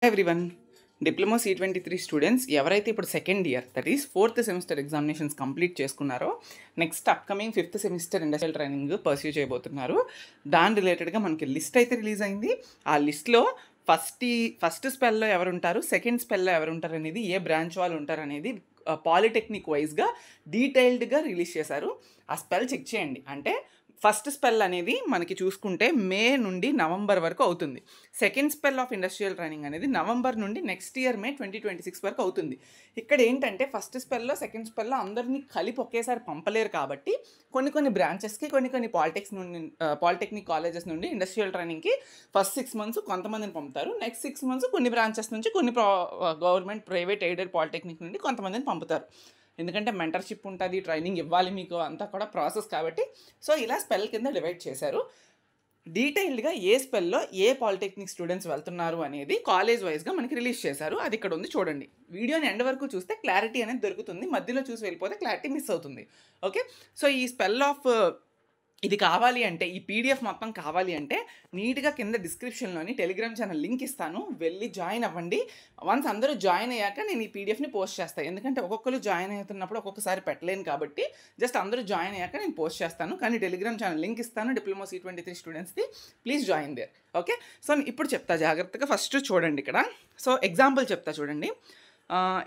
Everyone diploma C23 students ఎవరైతే ఇప్పుడు second year that is 4th semester examinations complete చేసుకున్నారో next upcoming 5th semester industrial training pursue చేయబోతున్నారు. దాని రిలేటెడ్గా మనకి లిస్ట్ అయితే రిలీజ్ అయింది. ఆ లిస్ట్లో ఫస్ట్ స్పెల్లో ఎవరు ఉంటారు, సెకండ్ స్పెల్లో ఎవరు ఉంటారు అనేది, ఏ బ్రాంచ్ వాళ్ళు ఉంటారు అనేది పాలిటెక్నిక్ వైజ్గా డీటెయిల్డ్గా రిలీజ్ చేశారు. ఆ స్పెల్ చెక్ చేయండి. అంటే ఫస్ట్ స్పెల్ అనేది మనకి చూసుకుంటే మే నుండి నవంబర్ వరకు అవుతుంది. Second spell of industrial training అనేది నవంబర్ నుండి నెక్స్ట్ ఇయర్ మే 2026 వరకు అవుతుంది. ఇక్కడ ఏంటంటే ఫస్ట్ స్పెల్లో సెకండ్ స్పెల్లో అందరినీ కలిపి ఒకేసారి పంపలేరు కాబట్టి కొన్ని బ్రాంచెస్కి కొన్ని పాలిటెక్నిక్ కాలేజెస్ నుండి ఇండస్ట్రియల్ ట్రైనింగ్కి ఫస్ట్ 6 months కొంతమందిని పంపుతారు. నెక్స్ట్ 6 months కొన్ని బ్రాంచెస్ నుంచి కొన్ని గవర్నమెంట్ ప్రైవేట్ ఎయిడెడ్ పాలిటెక్నిక్ నుండి కొంతమందిని పంపుతారు. ఎందుకంటే మెంటర్షిప్ ఉంటుంది, ట్రైనింగ్ ఇవ్వాలి మీకు, అంతా కూడా ప్రాసెస్ కాబట్టి. సో ఇలా స్పెల్ కింద డివైడ్ చేశారు. డీటెయిల్డ్గా ఏ స్పెల్లో ఏ పాలిటెక్నిక్ స్టూడెంట్స్ వెళ్తున్నారు అనేది కాలేజ్ వైజ్గా మనకి రిలీజ్ చేశారు. అది ఇక్కడ ఉంది చూడండి. వీడియోని ఎండ్ వరకు చూస్తే క్లారిటీ అనేది దొరుకుతుంది. మధ్యలో చూసి వెళ్ళిపోతే క్లారిటీ మిస్ అవుతుంది. ఓకే, సో ఈ స్పెల్ ఆఫ్ ఇది కావాలి అంటే, ఈ పీడిఎఫ్ మొత్తం కావాలి అంటే నీట్గా కింద డిస్క్రిప్షన్లోని టెలిగ్రామ్ ఛానల్ లింక్ ఇస్తాను, వెళ్ళి జాయిన్ అవ్వండి. వన్స్ అందరూ జాయిన్ అయ్యాక నేను ఈ పీడిఎఫ్ని పోస్ట్ చేస్తాను. ఎందుకంటే ఒక్కొక్కరు జాయిన్ అవుతున్నప్పుడు ఒక్కొక్కసారి పెట్టలేను కాబట్టి జస్ట్ అందరూ జాయిన్ అయ్యాక నేను పోస్ట్ చేస్తాను. కానీ టెలిగ్రామ్ ఛానల్ లింక్ ఇస్తాను డిప్లొమా C23 స్టూడెంట్స్ది. Please join there. Okay, so ఇప్పుడు చెప్తా జాగ్రత్తగా. ఫస్ట్ చూడండి ఇక్కడ. సో ఎగ్జాంపుల్ చెప్తా చూడండి.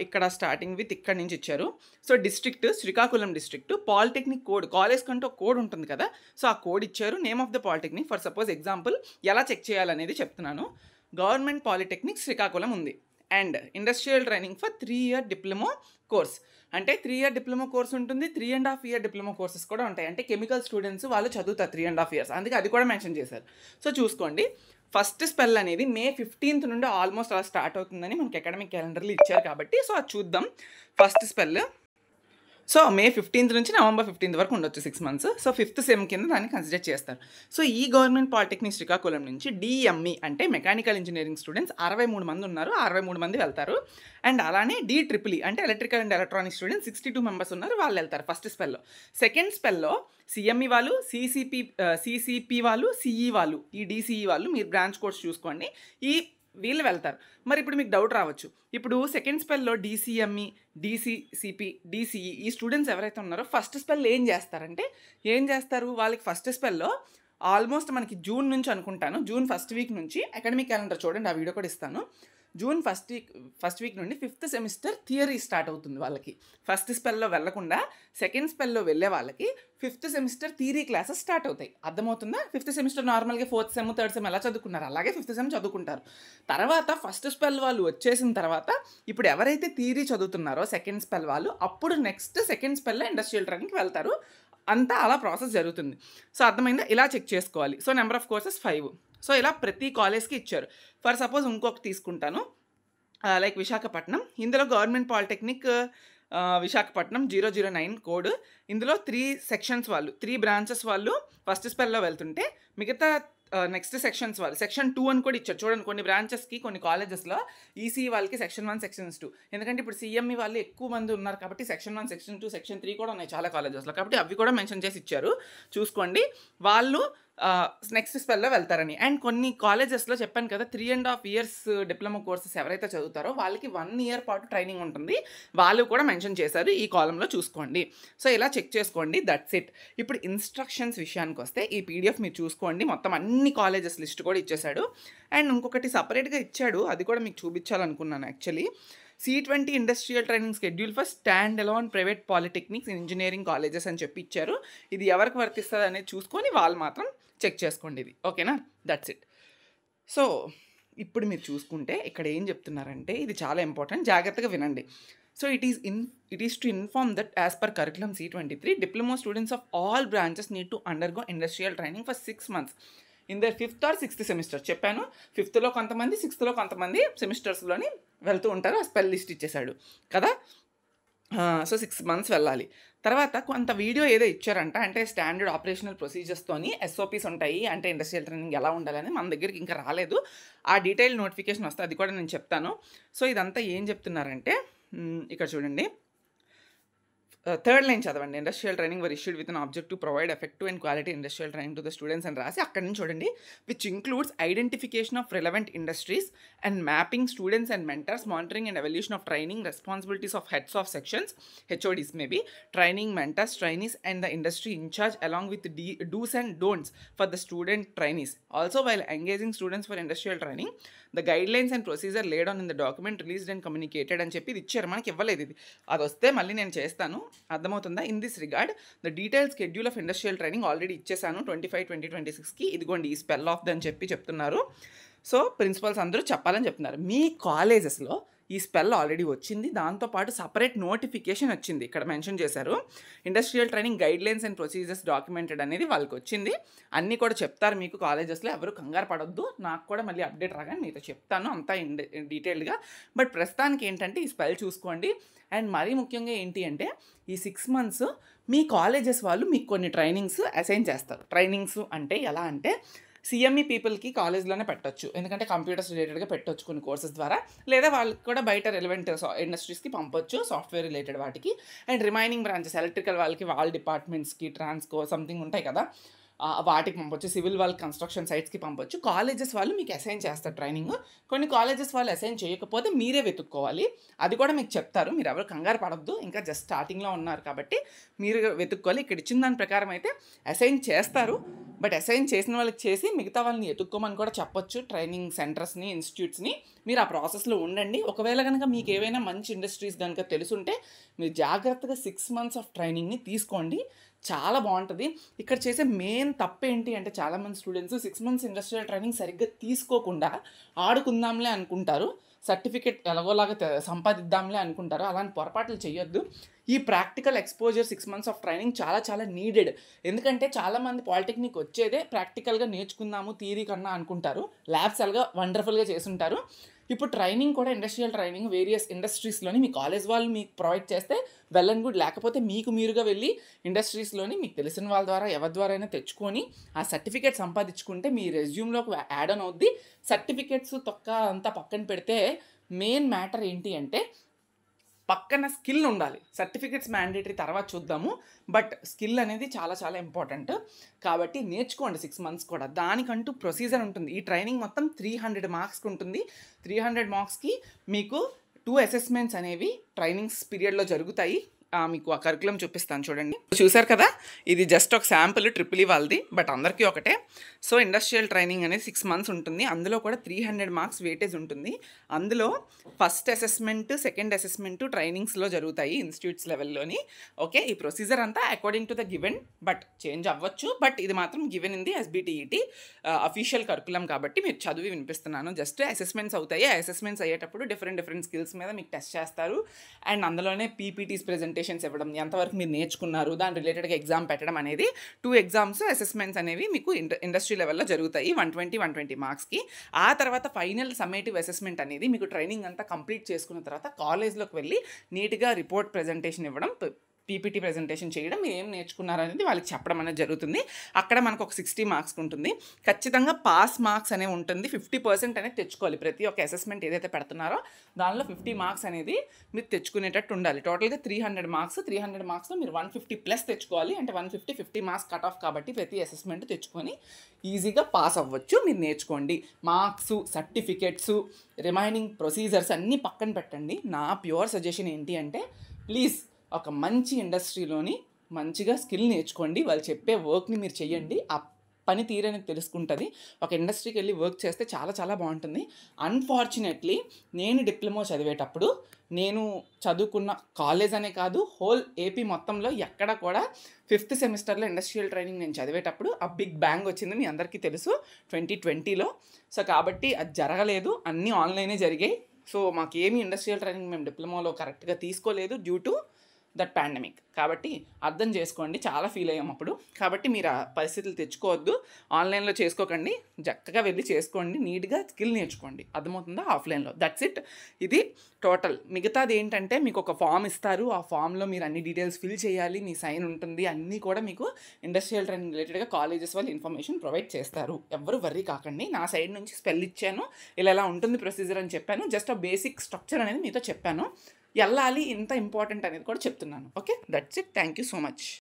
ఇక్కడ స్టార్టింగ్ విత్ ఇక్కడ నుంచి ఇచ్చారు. So district Srikakulam district, polytechnic code, college కంటే ఒక కోడ్ ఉంటుంది కదా, సో ఆ కోడ్ ఇచ్చారు. Name of the polytechnic. For suppose example ఎలా చెక్ చేయాలనేది చెప్తున్నాను. గవర్నమెంట్ పాలిటెక్నిక్ శ్రీకాకుళం ఉంది and industrial training for 3-year diploma course. అంటే 3-year డిప్లొమా కోర్స్ ఉంటుంది, 3.5 year డిప్లొమా కోర్సెస్ కూడా ఉంటాయి. అంటే కెమికల్ స్టూడెంట్స్ వాళ్ళు చదువుతారు 3.5 years, అందుకే అది కూడా మెన్షన్ చేశారు. సో చూసుకోండి, ఫస్ట్ స్పెల్ అనేది మే 15th నుండి ఆల్మోస్ట్ అలా స్టార్ట్ అవుతుందని మనకి అకాడమిక్ క్యాలెండర్లు ఇచ్చారు కాబట్టి సో అది చూద్దాం. ఫస్ట్ స్పెల్ సో మే 15th నుంచి నవంబర్ 15th వరకు ఉండొచ్చు, 6 months. సో 5th సెమ్ కింద దాన్ని కన్సిడర్ చేస్తారు. సో ఈ గవర్నమెంట్ పాలిటెక్నిక్ శ్రీకాకుళం నుంచి DME అంటే మెకానికల్ ఇంజనీరింగ్ స్టూడెంట్స్ 63 మంది ఉన్నారు, 63 మంది వెళ్తారు. అండ్ అలానే DEEE అంటే electrical and electronic students 62 members ఉన్నారు, వాళ్ళు వెళ్తారు ఫస్ట్ స్పెల్లో. సెకండ్ స్పెల్లో CME వాళ్ళు, CCP వాళ్ళు, CE వాళ్ళు, ఈ DCE వాళ్ళు, మీరు బ్రాంచ్ కోర్స్ చూసుకోండి, ఈ వీళ్ళు వెళ్తారు. మరి ఇప్పుడు మీకు డౌట్ రావచ్చు, ఇప్పుడు సెకండ్ స్పెల్లో DCME, DCCP, DCE ఈ స్టూడెంట్స్ ఎవరైతే ఉన్నారో ఫస్ట్ స్పెల్ ఏం చేస్తారు, వాళ్ళకి ఫస్ట్ స్పెల్లో ఆల్మోస్ట్ మనకి జూన్ నుంచి అనుకుంటాను, జూన్ ఫస్ట్ వీక్ నుంచి అకాడమిక్ క్యాలెండర్ చూడండి, ఆ వీడియో కూడా ఇస్తాను. జూన్ ఫస్ట్ వీక్ నుండి 5th సెమిస్టర్ థియరీ స్టార్ట్ అవుతుంది వాళ్ళకి. ఫస్ట్ స్పెల్లో వెళ్లకుండా సెకండ్ స్పెల్లో వెళ్ళే వాళ్ళకి 5th semester theory classes start అవుతాయి. అర్థమవుతుందా? 5th సెమిస్టర్ నార్మల్గా 4th సెమ్ 3rd సెమ్ ఎలా చదువుకున్నారు అలాగే 5th సెమ్ చదువుకుంటారు. తర్వాత ఫస్ట్ స్పెల్ వాళ్ళు వచ్చేసిన తర్వాత ఇప్పుడు ఎవరైతే థియరీ చదువుతున్నారో సెకండ్ స్పెల్ వాళ్ళు, అప్పుడు నెక్స్ట్ సెకండ్ స్పెల్లో ఇండస్ట్రియల్ ట్రైనింగ్కి వెళ్తారు. అంతా అలా ప్రాసెస్ జరుగుతుంది. సో అర్థమైందా? ఇలా చెక్ చేసుకోవాలి. So number of courses 5. So ఇలా ప్రతి కాలేజ్కి ఇచ్చారు. ఫర్ సపోజ్ ఇంకొకటి తీసుకుంటాను, లైక్ విశాఖపట్నం. ఇందులో గవర్నమెంట్ పాలిటెక్నిక్ విశాఖపట్నం 009 కోడ్. ఇందులో 3 sections వాళ్ళు, 3 branches వాళ్ళు ఫస్ట్ స్పెల్లో వెళ్తుంటే మిగతా నెక్స్ట్ సెక్షన్స్ వాళ్ళు సెక్షన్ 2 అని కూడా ఇచ్చారు. చూడండి, కొన్ని బ్రాంచెస్కి కొన్ని కాలేజెస్లో ECE వాళ్ళకి సెక్షన్ 1 సెక్షన్ 2, ఎందుకంటే ఇప్పుడు CME వాళ్ళు ఎక్కువ మంది ఉన్నారు కాబట్టి సెక్షన్ 1 సెక్షన్ 2 సెక్షన్ 3 కూడా ఉన్నాయి చాలా కాలేజెస్లో, కాబట్టి అవి కూడా మెన్షన్ చేసి ఇచ్చారు. చూసుకోండి, వాళ్ళు నెక్స్ట్ స్పెల్లో వెళ్తారని. అండ్ కొన్ని కాలేజెస్లో చెప్పాను కదా 3.5 years డిప్లొమా కోర్సెస్ ఎవరైతే చదువుతారో వాళ్ళకి 1 year పాటు ట్రైనింగ్ ఉంటుంది, వాళ్ళు కూడా మెన్షన్ చేశారు. ఈ కాలంలో చూసుకోండి. సో ఇలా చెక్ చేసుకోండి, దట్స్ ఇట్. ఇప్పుడు ఇన్స్ట్రక్షన్స్ విషయానికి వస్తే ఈ PDF మీరు చూసుకోండి, మొత్తం అన్ని కాలేజెస్ లిస్ట్ కూడా ఇచ్చేశాడు. అండ్ ఇంకొకటి సపరేట్గా ఇచ్చాడు, అది కూడా మీకు చూపించాలనుకున్నాను actually. C20 industrial training schedule for stand alone private polytechnics engineering colleges అని చెప్పి ఇచ్చారు. ఇది ఎవరికి వర్తిస్తుంది అనేది చూసుకొని వాళ్ళు మాత్రం చెక్ చేసుకోండి ఇది. ఓకేనా? That's it. సో ఇప్పుడు మీరు చూసుకుంటే ఇక్కడ ఏం చెప్తున్నారంటే ఇది చాలా ఇంపార్టెంట్, జాగ్రత్తగా వినండి. So it is to inform that as per curriculum C23 diploma students of all branches need to undergo industrial training for 6 months in their 5th or 6th semester. చెప్పాను, 5thలో కొంతమంది, 6thలో కొంతమంది సెమిస్టర్స్లోని వెళ్తూ ఉంటారు. ఆ స్పెల్ లిస్ట్ ఇచ్చేశాడు కదా. సో 6 months వెళ్ళాలి. తర్వాత కొంత వీడియో ఏదో ఇచ్చారంట, అంటే స్టాండర్డ్ ఆపరేషనల్ ప్రొసీజర్స్తోని SOPs ఉంటాయి, అంటే ఇండస్ట్రియల్ ట్రైనింగ్ ఎలా ఉండాలని మన దగ్గరికి ఇంకా రాలేదు. ఆ డీటెయిల్ నోటిఫికేషన్ వస్తే అది కూడా నేను చెప్తాను. సో ఇదంతా ఏం చెప్తున్నారంటే ఇక్కడ చూడండి, థర్డ్ లైన్ చదవండి. Industrial training were issued with an object to provide effective and quality industrial training to the students అని రాసి అక్కడి నుంచి చూడండి, which includes identification of relevant industries and mapping students and mentors, monitoring and evolution of training, responsibilities of heads of sections, HODs maybe, training mentors, trainees and the industry in charge along with do's and don'ts for the student trainees. Also, while engaging students for industrial training, the guidelines and procedure laid on in the document released and communicated అని చెప్పి ఇది ఇచ్చారు, మనకి ఇవ్వలేదు. ఇది అది వస్తే మళ్ళీ నేను చేస్తాను, అర్థమవుతుందా? In this regard the detail schedule of industrial training already ఇచ్చేసాను 25/2026కి. ఇదిగోండి ఈ స్పెల్ ఆఫ్ అని చెప్పి చెప్తున్నారు. సో ప్రిన్సిపల్స్ అందరూ చెప్పాలని చెప్తున్నారు. మీ కాలేజెస్లో ఈ స్పెల్ ఆల్రెడీ వచ్చింది, దాంతోపాటు సపరేట్ నోటిఫికేషన్ వచ్చింది. ఇక్కడ మెన్షన్ చేశారు industrial training guidelines and procedures documented అనేది వాళ్ళకి వచ్చింది. అన్నీ కూడా చెప్తారు మీకు కాలేజెస్లో, ఎవరు కంగారు పడొద్దు. నాకు కూడా మళ్ళీ అప్డేట్ రాగానే మీతో చెప్తాను అంతా డీటెయిల్డ్గా. బట్ ప్రస్తుతానికి ఏంటంటే ఈ స్పెల్ చూసుకోండి. అండ్ మరీ ముఖ్యంగా ఏంటి అంటే ఈ 6 months మీ కాలేజెస్ వాళ్ళు మీకు కొన్ని ట్రైనింగ్స్ అసైన్ చేస్తారు. ట్రైనింగ్స్ అంటే ఎలా అంటే సిఎంఈ పీపుల్కి కాలేజ్లోనే పెట్టొచ్చు, ఎందుకంటే కంప్యూటర్స్ రిలేటెడ్గా పెట్టొచ్చు కొన్ని కోర్సెస్ ద్వారా, లేదా వాళ్ళకి కూడా బయట రెలవెంట్ ఇండస్ట్రీస్కి పంపొచ్చు సాఫ్ట్వేర్ రిలేటెడ్ వాటికి. అండ్ రిమైనింగ్ బ్రాంచెస్ ఎలక్ట్రికల్ వాళ్ళకి వాళ్ళ డిపార్ట్మెంట్స్కి, ట్రాన్స్కో సంథింగ్ ఉంటాయి కదా, వాటికి పంపొచ్చు. సివిల్ వాళ్ళు కన్స్ట్రక్షన్ సైట్స్కి పంపొచ్చు. కాలేజెస్ వాళ్ళు మీకు అసైన్ చేస్తారు ట్రైనింగ్. కొన్ని కాలేజెస్ వాళ్ళు అసైన్ చేయకపోతే మీరే వెతుక్కోవాలి, అది కూడా మీకు చెప్తారు. మీరు ఎవరు కంగారు పడొద్దు, ఇంకా జస్ట్ స్టార్టింగ్లో ఉన్నారు కాబట్టి మీరు వెతుక్కోవాలి. ఇక్కడ ఇచ్చిన దాని ప్రకారం అయితే అసైన్ చేస్తారు, బట్ అసైన్ చేసిన వాళ్ళకి చేసి మిగతా వాళ్ళని ఎత్తుక్కోమని కూడా చెప్పొచ్చు. ట్రైనింగ్ సెంటర్స్ని, ఇన్స్టిట్యూట్స్ని మీరు ఆ ప్రాసెస్లో ఉండండి. ఒకవేళ కనుక మీకు ఏవైనా మంచి ఇండస్ట్రీస్ కనుక తెలుసుంటే మీరు జాగ్రత్తగా 6 months ఆఫ్ ట్రైనింగ్ని తీసుకోండి, చాలా బాగుంటుంది. ఇక్కడ చేసే మెయిన్ తప్పు ఏంటి అంటే చాలామంది స్టూడెంట్స్ 6 months ఇండస్ట్రియల్ ట్రైనింగ్ సరిగ్గా తీసుకోకుండా ఆడుకుందాంలే అనుకుంటారు, సర్టిఫికేట్ ఎలాగోలాగా సంపాదిద్దాంలే అనుకుంటారు. అలాంటి పొరపాట్లు చేయొద్దు. ఈ practical exposure 6 months of training చాలా చాలా నీడెడ్. ఎందుకంటే చాలామంది పాలిటెక్నిక్ వచ్చేదే ప్రాక్టికల్గా నేర్చుకుందాము థియరీ కన్నా అనుకుంటారు, ల్యాబ్స్ అలాగా వండర్ఫుల్గా చేసుంటారు. ఇప్పుడు ట్రైనింగ్ కూడా ఇండస్ట్రియల్ ట్రైనింగ్ వేరియస్ ఇండస్ట్రీస్లోని మీ కాలేజ్ వాళ్ళు మీకు ప్రొవైడ్ చేస్తే వెల్ అండ్ గుడ్, లేకపోతే మీకు మీరుగా వెళ్ళి ఇండస్ట్రీస్లోని మీకు తెలిసిన వాళ్ళ ద్వారా ఎవరి ద్వారా అయినా తెచ్చుకొని ఆ సర్టిఫికేట్ సంపాదించుకుంటే మీ రెజ్యూమ్లోకి యాడ్ ఆన్ అవుద్ది. సర్టిఫికేట్స్ తొక్క అంతా పక్కన పెడితే మెయిన్ మ్యాటర్ ఏంటి అంటే పక్కన స్కిల్ ఉండాలి. సర్టిఫికేట్స్ మ్యాండేటరీ తర్వాత చూద్దాము, బట్ స్కిల్ అనేది చాలా చాలా ఇంపార్టెంట్. కాబట్టి నేర్చుకోండి 6 months కూడా. దానికంటూ ప్రొసీజర్ ఉంటుంది. ఈ ట్రైనింగ్ మొత్తం 300 marksకి ఉంటుంది. 300 marksకి మీకు 2 assessments అనేవి ట్రైనింగ్స్ పీరియడ్లో జరుగుతాయి. మీకు ఆ కరికులం చూపిస్తాను చూడండి. చూసారు కదా, ఇది జస్ట్ ఒక శాంపుల్ ట్రిపుల్ వాళ్ళది, బట్ అందరికీ ఒకటే. సో ఇండస్ట్రియల్ ట్రైనింగ్ అనేది 6 months ఉంటుంది. అందులో కూడా 300 marks వెయిటేజ్ ఉంటుంది. అందులో ఫస్ట్ అసెస్మెంట్, సెకండ్ అసెస్మెంట్ ట్రైనింగ్స్లో జరుగుతాయి ఇన్స్టిట్యూట్స్ లెవెల్లోని. ఓకే, ఈ ప్రొసీజర్ అంతా according to the given, but change అవ్వచ్చు. బట్ ఇది మాత్రం given in the SBTET official curriculum కాబట్టి మీరు చదివి వినిపిస్తున్నాను. జస్ట్ అసెస్మెంట్స్ అవుతాయి. ఆ అసెస్మెంట్స్ అయ్యేటప్పుడు డిఫరెంట్ స్కిల్స్ మీద మీకు టెస్ట్ చేస్తారు. అండ్ అందులోనే పీపీటీస్ ప్రెజెంటేషన్స్ ఇవ్వడం, ఎంతవరకు మీరు నేర్చుకున్నారు దాని రిలేటెడ్గా ఎగ్జామ్ పెట్టడం అనేది 2 exams అసెస్మెంట్స్ అనేవి మీకు ఇండస్ట్రీ లెవెల్లో జరుగుతాయి 120 marksకి. ఆ తర్వాత ఫైనల్ సమ్మేటివ్ అసెస్మెంట్ అనేది మీకు ట్రైనింగ్ అంతా కంప్లీట్ చేసుకున్న తర్వాత కాలేజ్లోకి వెళ్ళి నీట్గా రిపోర్ట్ ప్రెజెంటేషన్ ఇవ్వడం, పీపీటీ ప్రెజెంటేషన్ చేయడం, మీరు ఏం నేర్చుకున్నారు అనేది వాళ్ళకి చెప్పడం అనేది జరుగుతుంది. అక్కడ మనకు ఒక 60 marks ఉంటుంది. ఖచ్చితంగా పాస్ మార్క్స్ అనేవి ఉంటుంది. 50% అనేది తెచ్చుకోవాలి. ప్రతి ఒక్క అసెస్మెంట్ ఏదైతే పెడుతున్నారో దానిలో 50 marks అనేది మీరు తెచ్చుకునేటట్టు ఉండాలి. టోటల్గా 300 marks. 300 marksలో మీరు 150+ తెచ్చుకోవాలి. అంటే 50 marks కట్ ఆఫ్ కాబట్టి ప్రతి అసెస్మెంట్ తెచ్చుకొని ఈజీగా పాస్ అవ్వచ్చు. మీరు నేర్చుకోండి. మార్క్స్, సర్టిఫికేట్స్, రిమైనింగ్ ప్రొసీజర్స్ అన్నీ పక్కన పెట్టండి. నా ప్యూర్ సజెషన్ ఏంటి అంటే ప్లీజ్ ఒక మంచి ఇండస్ట్రీలోని మంచిగా స్కిల్ నేర్చుకోండి. వాళ్ళు చెప్పే వర్క్ని మీరు చెయ్యండి. ఆ పని తీరని తెలుసుకుంటుంది. ఒక ఇండస్ట్రీకి వెళ్ళి వర్క్ చేస్తే చాలా చాలా బాగుంటుంది. అన్ఫార్చునేట్లీ నేను డిప్లొమా చదివేటప్పుడు నేను చదువుకున్న కాలేజ్ అనే కాదు, హోల్ ఏపీ మొత్తంలో ఎక్కడ కూడా 5th సెమిస్టర్లో ఇండస్ట్రియల్ ట్రైనింగ్ నేను చదివేటప్పుడు ఆ బిగ్ బ్యాంగ్ వచ్చింది, మీ అందరికీ తెలుసు 2020లో. సో కాబట్టి అది జరగలేదు, అన్నీ ఆన్లైనే జరిగాయి. సో మాకేమీ ఇండస్ట్రియల్ ట్రైనింగ్ మేము డిప్లొమాలో కరెక్ట్గా తీసుకోలేదు డ్యూ టు దట్ పాండమిక్. కాబట్టి అర్థం చేసుకోండి, చాలా ఫీల్ అయ్యాం అప్పుడు. కాబట్టి మీరు ఆ పరిస్థితులు తెచ్చుకోవద్దు, ఆన్లైన్లో చేసుకోకండి, చక్కగా వెళ్ళి చేసుకోండి, నీట్గా స్కిల్ నేర్చుకోండి. అర్థమవుతుందా? ఆఫ్లైన్లో. That's it. ఇది టోటల్. మిగతాది ఏంటంటే మీకు ఒక ఫామ్ ఇస్తారు, ఆ ఫామ్లో మీరు అన్ని డీటెయిల్స్ ఫిల్ చేయాలి, మీ సైన్ ఉంటుంది, అన్నీ కూడా మీకు ఇండస్ట్రియల్ ట్రైనింగ్ రిలేటెడ్గా కాలేజెస్ వాళ్ళు ఇన్ఫర్మేషన్ ప్రొవైడ్ చేస్తారు. ఎవరు వర్రీ కాకండి. నా సైడ్ నుంచి స్పెల్ ఇచ్చాను, ఇలా ఉంటుంది ప్రొసీజర్ అని చెప్పాను. జస్ట్ ఆ బేసిక్ స్ట్రక్చర్ అనేది మీతో చెప్పాను. వెళ్ళాలి ఇంత ఇంపార్టెంట్ అనేది కూడా చెప్తున్నాను. Okay, that's it. Thank you so much.